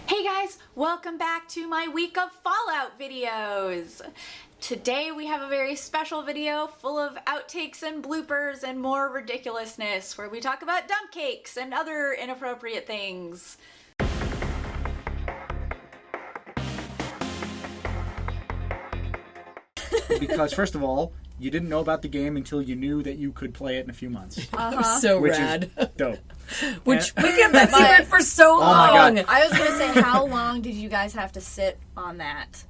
Hey guys, welcome back to my week of Fallout videos. Today we have a very special video full of outtakes and bloopers and more ridiculousness where we talk about dump cakes and other inappropriate things. Because first of all, you didn't know about the game until you knew that you could play it in a few months. So which rad. Is dope. Which we kept that secret for so long. My God. I was going to say, how long did you guys have to sit on that?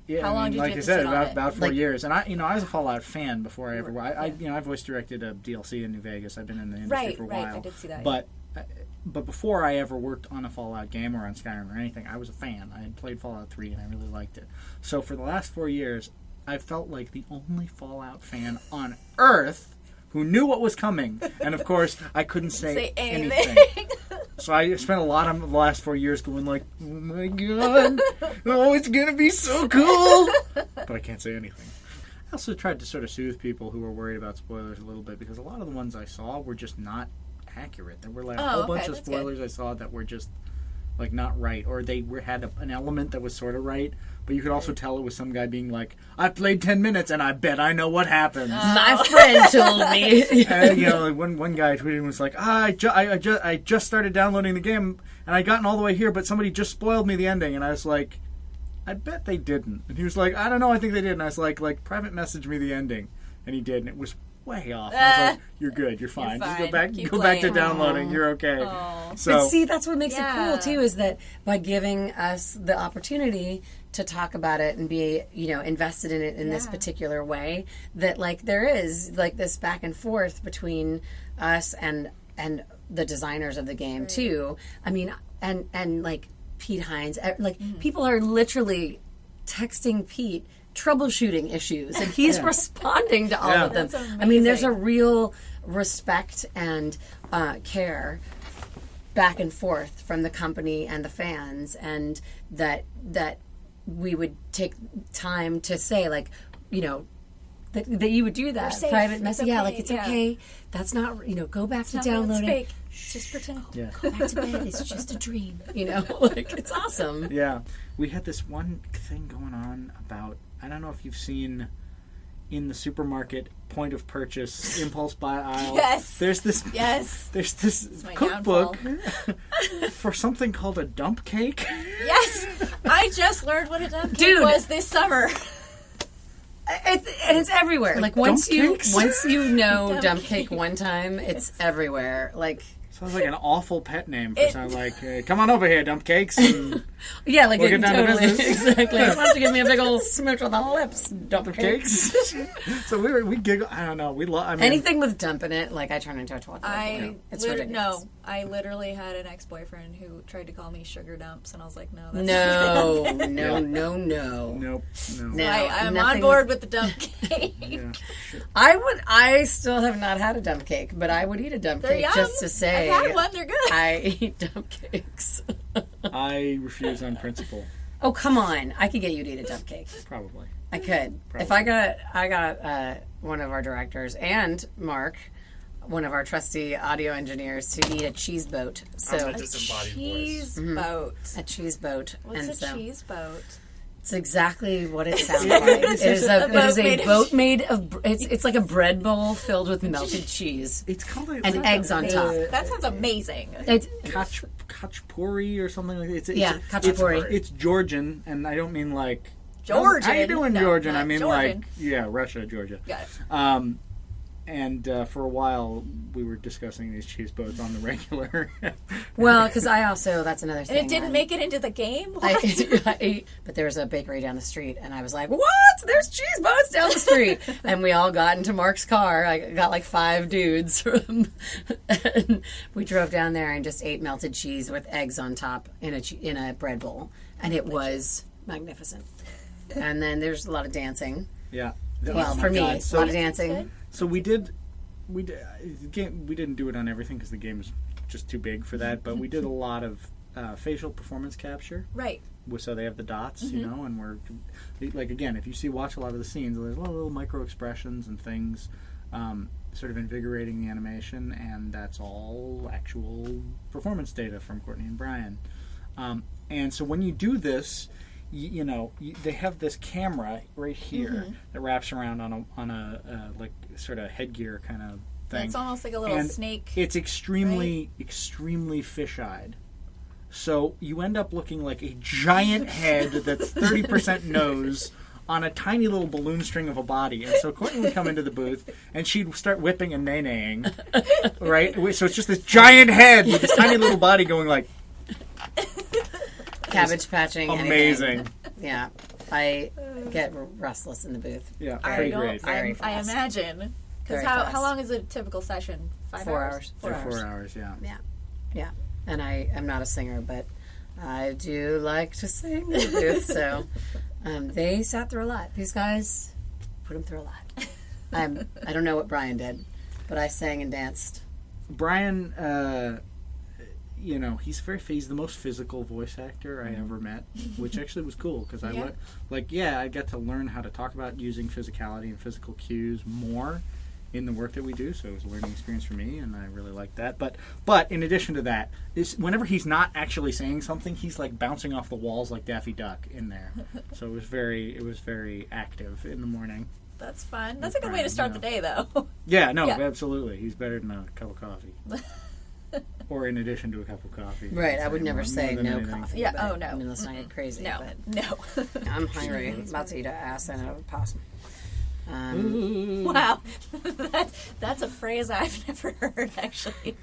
Yeah, How long did you like have I to said, sit on it? about 4 Like- years, and I was a Fallout fan before I ever. I voice directed a DLC in New Vegas. I've been in the industry for a while. I did see that. But before I ever worked on a Fallout game or on Skyrim or anything, I was a fan. I had played Fallout 3 and I really liked it. So for the last 4 years, I felt like the only Fallout fan on Earth who knew what was coming. And of course, I couldn't say anything. So I spent a lot of the last 4 years going like, oh my God, oh, it's going to be so cool. But I can't say anything. I also tried to sort of soothe people who were worried about spoilers a little bit, because a lot of the ones I saw were just not accurate. There were like a whole bunch of spoilers I saw that were just like not right, or they had an element that was sort of right, but you could also tell it was some guy being like, I played 10 minutes and I bet I know what happens. My friend told me. And, like one guy tweeted and was like, I just started downloading the game and I gotten all the way here, but somebody just spoiled me the ending. And I was like, I bet they didn't. And he was like, I don't know, I think they did. And I was like private message me the ending. And he did, and it was way off. And I was like, you're good, you're fine. Just go back to downloading. You're okay. So, But see, that's what makes it cool too, is that by giving us the opportunity to talk about it and be, invested in it in this particular way, that like there is like this back and forth between us and the designers of the game too. I mean, and like Pete Hines, like people are literally texting Pete troubleshooting issues, and he's responding to all of them. I mean, there's a real respect and care back and forth from the company and the fans, and that we would take time to say, like, that you would do that private message. Yeah, like it's okay. That's not, go back to downloading. It's fake. Just pretend. yeah. Go back to bed. It's just a dream. Like it's awesome. Yeah. We had this one thing going on about, I don't know if you've seen in the supermarket point of purchase impulse buy aisle. Yes. There's this cookbook for something called a dump cake. Yes. I just learned what a dump cake was this summer. And it's everywhere. Like once you know Dump dump cake one time, it's everywhere. Like sounds like an awful pet name for something like, come on over here, dump cakes. And yeah, like we'll get down to business. Exactly. Why don't you give me a big old smooch on the lips, dump cakes. So we giggle. I don't know. We love anything with dump in it. Like I turn into a twat. It's ridiculous. No, I literally had an ex-boyfriend who tried to call me sugar dumps, and I was like, no, that's no. Nope. No. I'm on board with the dump cake. Yeah. I still have not had a dump cake, but I would eat a dump cake just to say I've had one. They're good. I eat dump cakes. I refuse on principle. Oh, come on. I could get you to eat a dump cake. Probably. I could. If I got one of our directors and Mark, one of our trusty audio engineers, to eat a cheese boat. So A cheese boat. A cheese boat. What's a cheese boat? It's exactly what it sounds like. It is a boat made of. It's like a bread bowl filled with melted cheese. It's called and eggs on top. That sounds amazing. It's Khachpuri or something like that. Khachpuri. It's Georgian, and I don't mean like Georgian. How you doing, Georgian? I mean Georgian. like Russia, Georgia. Got it. And for a while, we were discussing these cheese boats on the regular. Well, because that's another thing. And it didn't make it into the game? But there was a bakery down the street, and I was like, what? There's cheese boats down the street. And we all got into Mark's car. I got like 5 dudes. And we drove down there and just ate melted cheese with eggs on top in a bread bowl. And it was magnificent. And then there's a lot of dancing. Yeah. Well, for me, a lot of dancing. So we didn't do it on everything because the game is just too big for that. But we did a lot of facial performance capture. Right. So they have the dots, and we're like, again, if you watch a lot of the scenes, there's a lot of little micro expressions and things, sort of invigorating the animation, and that's all actual performance data from Courtenay and Brian. And so when you do this, they have this camera right here that wraps around on a like sort of headgear kind of thing. It's almost like a little and snake. It's extremely fisheyed. So you end up looking like a giant head that's 30% nose on a tiny little balloon string of a body. And so Courtney would come into the booth and she'd start whipping and nay-naying, right? So it's just this giant head with this tiny little body going like... Cabbage patching. Amazing. Anything. Yeah. I get restless in the booth. Yeah, I Very I fast. imagine. Because Very how fast. long is a typical session? 4 hours. 4 hours. 4 hours, yeah. Yeah. And I am not a singer, but I do like to sing in the booth, so they sat through a lot. These guys put them through a lot. I don't know what Brian did, but I sang and danced. Brian, he's the most physical voice actor I ever met, which actually was cool because I got to learn how to talk about using physicality and physical cues more in the work that we do, so it was a learning experience for me, and I really liked that. But in addition to that, whenever he's not actually saying something, he's like bouncing off the walls like Daffy Duck in there. So it was very active in the morning. That's fun. That's a good way to start the day, though. Yeah, absolutely. He's better than a cup of coffee. Or in addition to a cup of coffee. Right, I would never say no anything. coffee. Yeah, but, oh, no. I mean, let's not get crazy. No. But I'm hungry. I'm about to eat an ass and a possum. Wow. That's a phrase I've never heard, actually.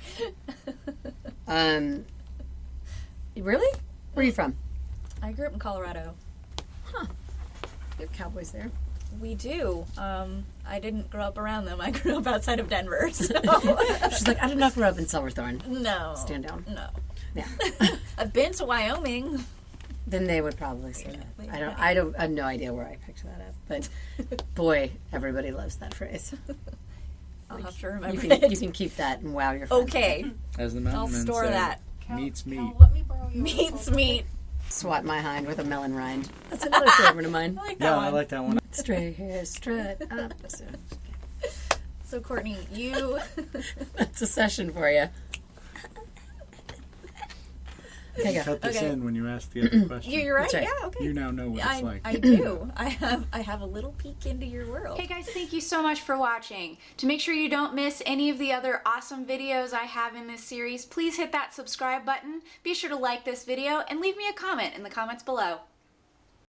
Really? Where are you from? I grew up in Colorado. You have cowboys there. We do. I didn't grow up around them. I grew up outside of Denver, so... She's like, I did not grow up in Silverthorne. No. Stand down. No. Yeah. I've been to Wyoming. Then they would probably say that. I have no idea where I picked that up, but boy, everybody loves that phrase. I'll have to remember You it. can keep that and wow your friends. Okay. As the mountain I'll men store say, that. Meats meat. Let me borrow your Meats phone. meat. Swat my hind with a melon rind. That's another favorite of mine. I like that Yeah, one. I like that one. Stray hair strut up. So, Courtney, you... That's a session for you. Okay, go. Cut this Okay. in when you ask the other question. You're right. That's right. Yeah, okay. You now know what it's like. I do. I have a little peek into your world. Hey guys, thank you so much for watching. To make sure you don't miss any of the other awesome videos I have in this series, please hit that subscribe button. Be sure to like this video and leave me a comment in the comments below.